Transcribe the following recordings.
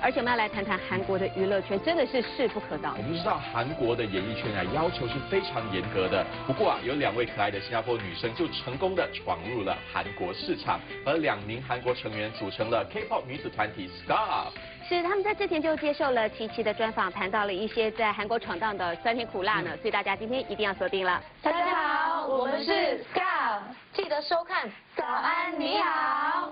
而且我们要来谈谈韩国的娱乐圈，真的是势不可挡。我们知道韩国的演艺圈啊，要求是非常严格的。不过啊，有2位可爱的新加坡女生就成功的闯入了韩国市场，和2名韩国成员组成了 K-pop 女子团体 SCARF。是，他们在之前就接受了琪琪的专访，谈到了一些在韩国闯荡的酸甜苦辣呢，所以大家今天一定要锁定了。大家好，我们是 SCARF，记得收看《早安你好》。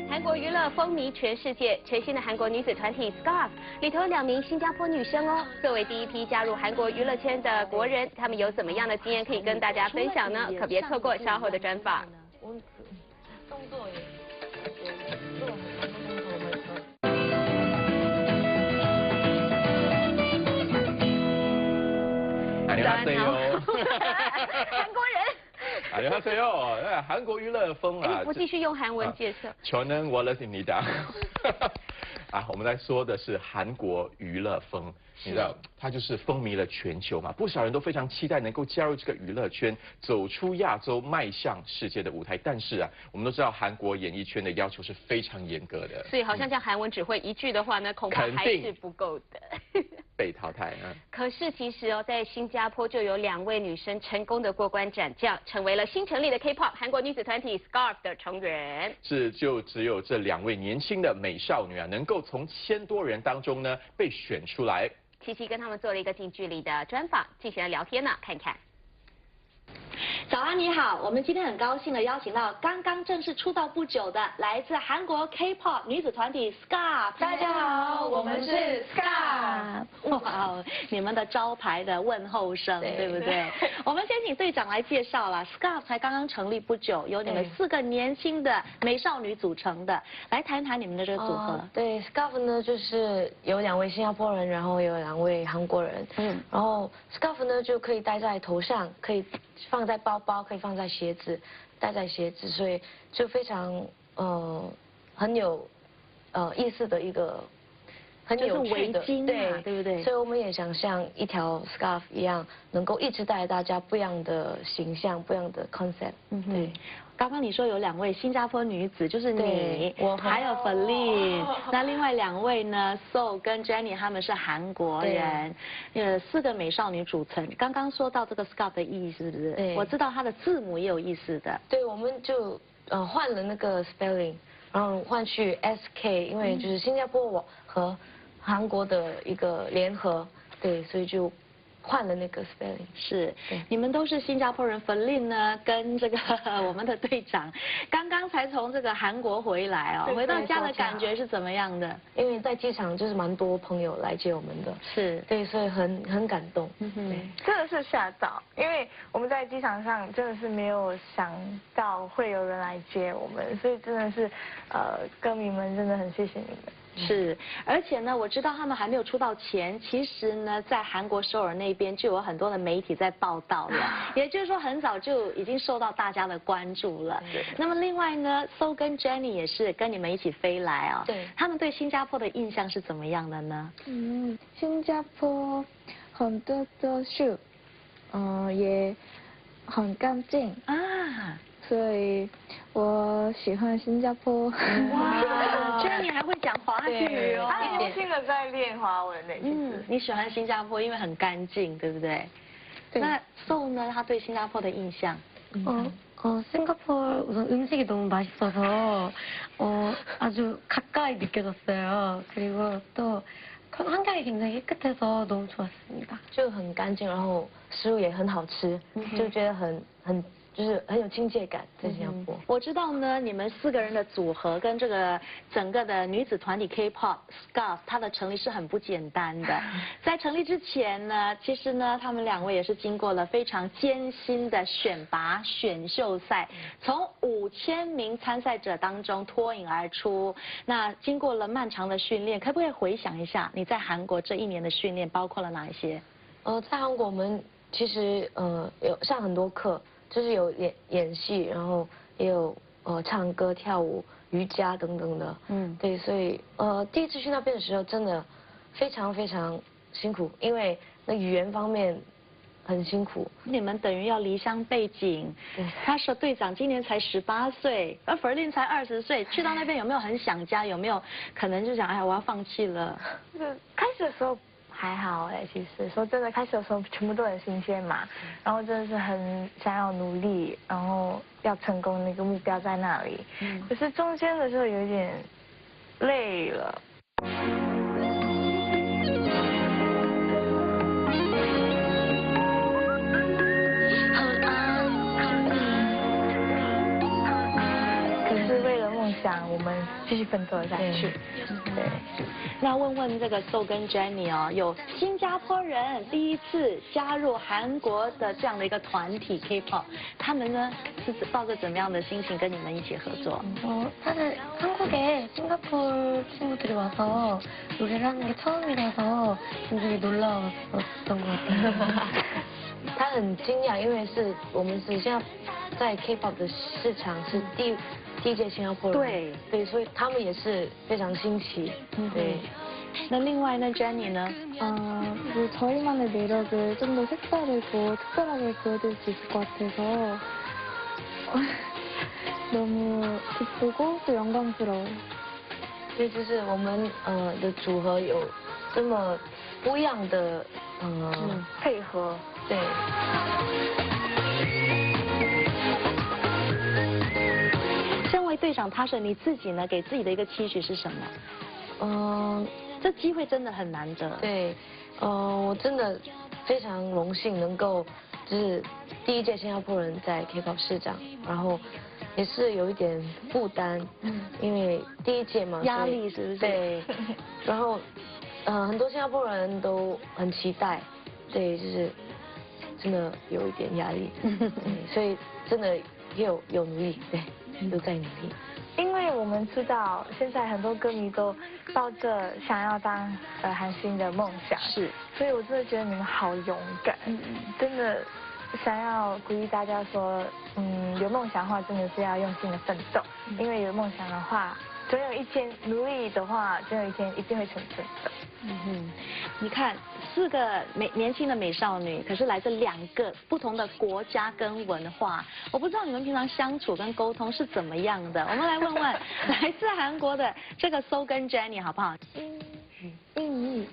韩国娱乐风靡全世界，全新的韩国女子团体 SCARF 里头有2名新加坡女生哦。作为第一批加入韩国娱乐圈的国人，她们有怎么样的经验可以跟大家分享呢？可别错过稍后的专访。动作也안녕하세요。 韩国人。안녕하세요。韩国娱乐风啊。我继续用韩文介绍。저는 원래입니다。啊，我们来说的是韩国娱乐风，你知道，它就是风靡了全球嘛，不少人都非常期待能够加入这个娱乐圈，走出亚洲，迈向世界的舞台。但是啊，我们都知道韩国演艺圈的要求是非常严格的，所以好像像韩文只会1句的话呢，恐怕还是不够的。被淘汰啊！可是其实哦，在新加坡就有2位女生成功的过关斩将，成为了新成立的 K-pop 韩国女子团体 SCARF 的成员。就只有这2位年轻的美少女啊，能够从1000多人当中呢被选出来。琪琪跟他们做了一个近距离的专访，继续来聊天呢，看看。早安，你好！我们今天很高兴的邀请到刚刚正式出道不久的来自韩国 K-pop 女子团体 SCARF。大家好，我们是 SCARF。哇，你们的招牌的问候声，对不对？我们先请队长来介绍啦。SCARF 才刚刚成立不久，由你们4个年轻的美少女组成的，来谈谈你们的这个组合。对 ，SCARF 呢就是有2位新加坡人，然后有2位韩国人。然后 SCARF 呢就可以戴在头上，可以放在包包，可以放在鞋子，戴在鞋子，所以就非常很有意思的一个很有趣的，对不对？所以我们也想像一条 scarf 一样，能够一直带大家不一样的形象，不一样的 concept。对。刚刚你说有2位新加坡女子，就是你，还有 Feline，那另外2位呢 ，So 跟 Jenny 他们是韩国人，4个美少女组成。刚刚说到这个 SCARF 的意义是不是？对，我知道它的字母也有意思的。对，我们就换了那个 spelling， 然后换去 SK， 因为就是新加坡和韩国的一个联合，对，所以就换了那个 spelling。是，你们都是新加坡人。Feline 呢，跟这个我们的队长刚刚才从这个韩国回来哦，回到家的感觉是怎么样的？因为在机场就是蛮多朋友来接我们的，是对，所以很感动。对，真的是吓到，因为我们在机场上真的是没有想到会有人来接我们，所以真的是歌迷们真的很谢谢你们。是，而且呢，我知道他们还没有出道前，其实呢，在韩国首尔那边就有很多的媒体在报道了，也就是说很早就已经受到大家的关注了。那么另外呢 ，So 跟 Jenny 也是跟你们一起飞来哦。对。他们对新加坡的印象是怎么样的呢？新加坡很多的树，也很干净啊。所以我喜欢新加坡。哇，居然你还会讲华语哦！他年轻的在练華文呢。你喜欢新加坡，因为很干净，对不对？对。那 So 呢？他对新加坡的印象？싱가포르 우선 음식이 너무 맛있어서 아주 가까이 느껴졌어요. 그리고 또 환경이 굉장히 깨끗해서 너무 좋았습니다. 就很干净，然后食物也很好吃，就觉得就是很有亲切感，在新加坡。我知道呢，你们4个人的组合跟这个整个的女子团体 K-pop SCARF， 它的成立是很不简单的。在成立之前呢，其实呢，他们2位也是经过了非常艰辛的选拔选秀赛，从5000名参赛者当中脱颖而出。那经过了漫长的训练，可不可以回想一下你在韩国这1年的训练包括了哪一些？在韩国我们其实有上很多课。就是有演戏，然后也有唱歌、跳舞、瑜伽等等的。对，所以第一次去那边的时候，真的非常非常辛苦，因为那语言方面很辛苦。你们等于要离乡背井。他说队长今年才18岁，而 Ferlin 才20岁，去到那边有没有很想家？有没有可能就想，哎呀，我要放弃了？开始的时候还好哎，其实说真的，开始的时候全部都很新鲜嘛，然后真的是很想要努力，然后要成功，那个目标在那里。可是中间的时候有一点累了。我们继续奋斗下去。对，那问问这个 So 跟 Jenny 哦，有新加坡人第一次加入韩国的这样的一个团体 K-pop， 他们呢是抱着怎么样的心情跟你们一起合作？ 사실 한국에 싱가포르 친구들이 와서 노래를 하는 게 처음이라서 굉장히 놀라웠던 것 같아요. 他很惊讶，因为我们是现在 K-pop 的市场是第一届新加坡人，对，所以他们也是非常新奇，对。那另外呢 Jenny 呢？ 저희만의 매력을 좀 더 색다르고 특별하게 보여줄 수 있을 것 같아서 너무 기쁘고 또 영광스러워요. 所以就是我们的组合有这么不一样的配合，对。身为队长Tasha，你自己呢给自己的一个期许是什么？这机会真的很难得。对，我真的非常荣幸能够就是第一届新加坡人在 K-pop 市长，然后也是有一点负担，因为第一届嘛，压力是不是？对，然后很多新加坡人都很期待，对，就是真的有一点压力，所以真的有努力，对，都在努力。因为我们知道现在很多歌迷都抱着想要当韩星的梦想，是，所以我真的觉得你们好勇敢，真的想要鼓励大家说，有梦想的话真的是要用心的奋斗，因为有梦想的话，总有一天努力的话，总有一天一定会成真的。你看4个年轻的美少女，可是来自2个不同的国家跟文化，我不知道你们平常相处跟沟通是怎么样的。我们来问问来自韩国的这个 So 跟 Jenny 好不好？英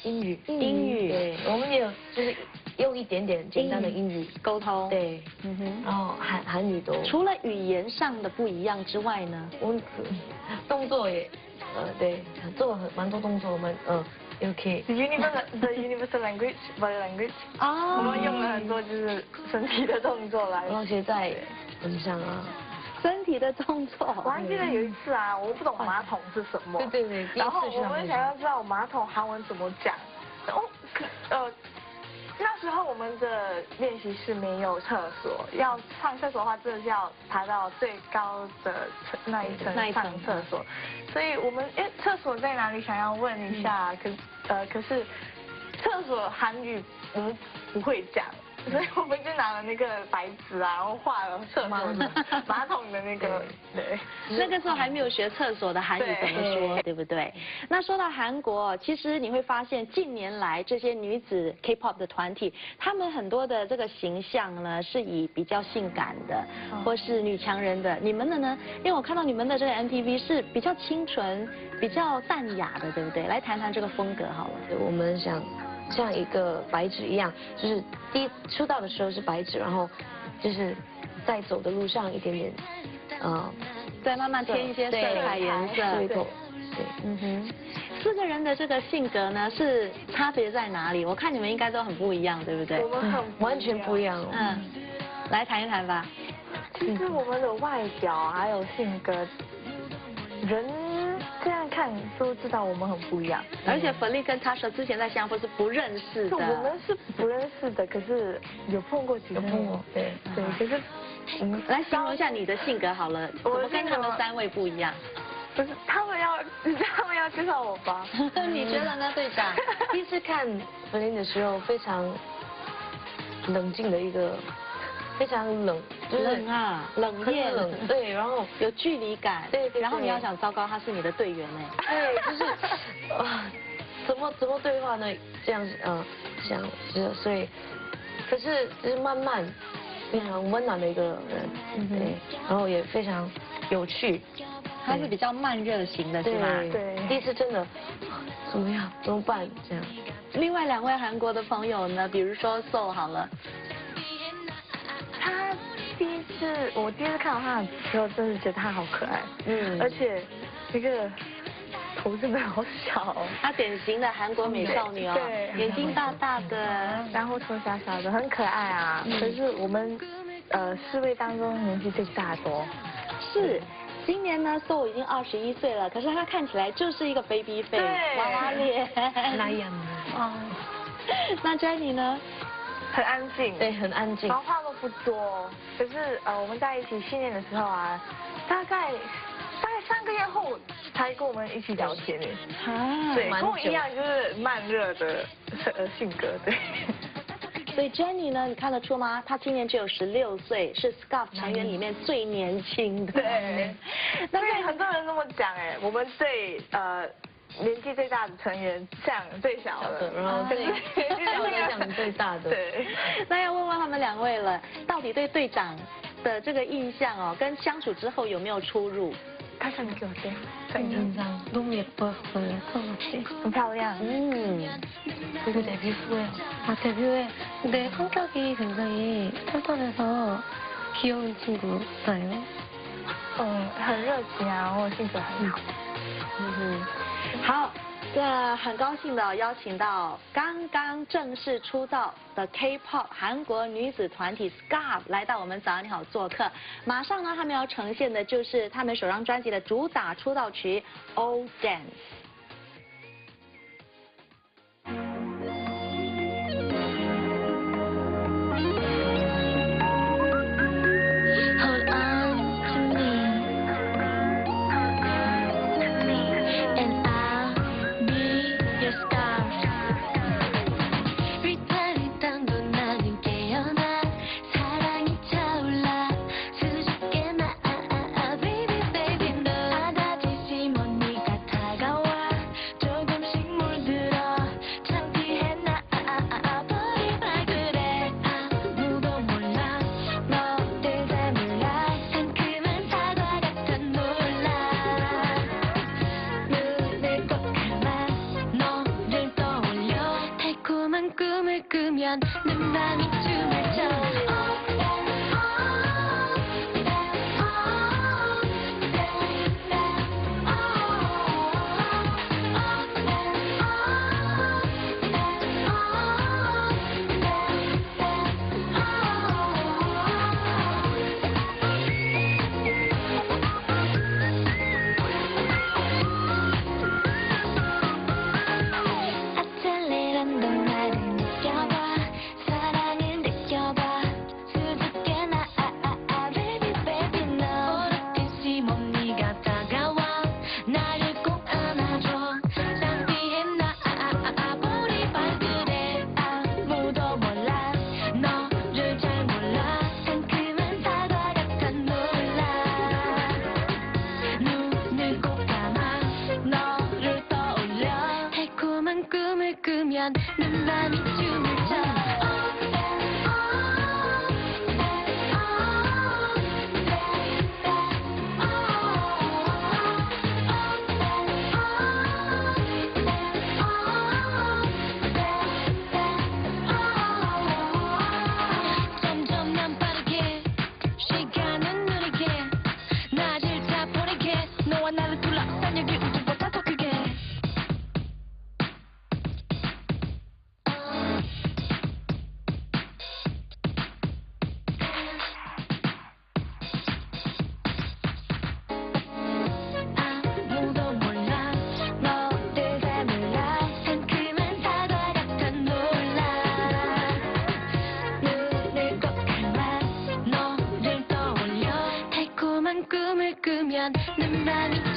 语，对，我们也有就是用一点点简单的英语沟通，对，然后韩语都。除了语言上的不一样之外呢，我动作也对，做蛮多动作，我们OK。The universal language, body language。我们用了很多就是身体的动作来。然后现在很像身体的动作。我还记得有一次啊，我不懂马桶是什么。对。然后我们想要知道马桶韩文怎么讲。那时候我们的练习室没有厕所，要上厕所的话，真的是要爬到最高的那一层上厕所。所以我们厕所在哪里？想要问一下，可是厕所韩语我们不会讲。所以我们就拿了那个白纸啊，然后画了厕所马桶的那个，对。那个时候还没有学厕所的韩语怎么说，对不对？那说到韩国，其实你会发现近年来这些女子 K-pop 的团体，她们很多的这个形象呢是以比较性感的，或是女强人的。你们的呢？因为我看到你们的这个 MTV 是比较清纯、比较淡雅的，对不对？来谈谈这个风格好了。我们想像一个白纸一样，就是第一出道的时候是白纸，然后就是在走的路上一点点，再慢慢添一些色彩颜色。对，4个人的这个性格呢是差别在哪里？我看你们应该都很不一样，对不对？我们完全不一样。来谈一谈吧。其实我们的外表还有性格，人这样看都知道我们很不一样。而且Ferlin跟Tasha之前在新加坡是不认识的。我们是不认识的，可是有碰过几次。对，可是我们来形容一下你的性格好了，怎么跟他们3位不一样？不是，他们要介绍我吧？你觉得呢，队长？第一次看Ferlin的时候，非常冷静的一个。非常冷，冷艳，对，然后有距离感，对，然后你要想，糟糕，他是你的队员对，就是怎么对话呢？这样想所以，可是就是慢慢非常温暖的一个人，对，然后也非常有趣。他是比较慢热型的，是吧？对，第一次真的怎么样？怎么办？这样。另外2位韩国的朋友呢，比如说 So 好了，我第一次看到他的时候，真的觉得他好可爱，而且那个头真的好小，她典型的韩国美少女哦，对，眼睛大大的，然后头小小的，很可爱啊。可是我们4位当中年纪最大的哦。是。今年呢 ，So 已经21岁了，可是她看起来就是一个 baby face， 娃娃脸。那样哦。那 Jennie 呢？很安静，对，很安静，然后话都不多。可是我们在一起训练的时候啊，大概3个月后才跟我们一起聊天呢。对，跟我一样就是慢热的性格，对。所以 Jennie 呢，你看得出吗？她今年只有16岁，是 SCARF 成员里面最年轻的。对。但是很多人这么讲哎，我们最年纪最大的成员像最小的，然后最讲最大的。对。那要问问他们2位了，到底对队长的这个印象哦，跟相处之后有没有出入？他长得给我见，인상 너무 예뻤어요. 처음 때. 很漂亮。 그리고 데뷔 후에. 데뷔 후에. 근데 성격이 굉장히 털털해서 귀여운 친구예요. 很热情啊，然后性格很好。好，这很高兴的邀请到刚刚正式出道的 K-pop 韩国女子团体 SCARF 来到我们早安你好做客。马上呢，他们要呈现的就是他们首张专辑的主打出道曲《Old Dance》。 꿈을 꾸면 내 맘이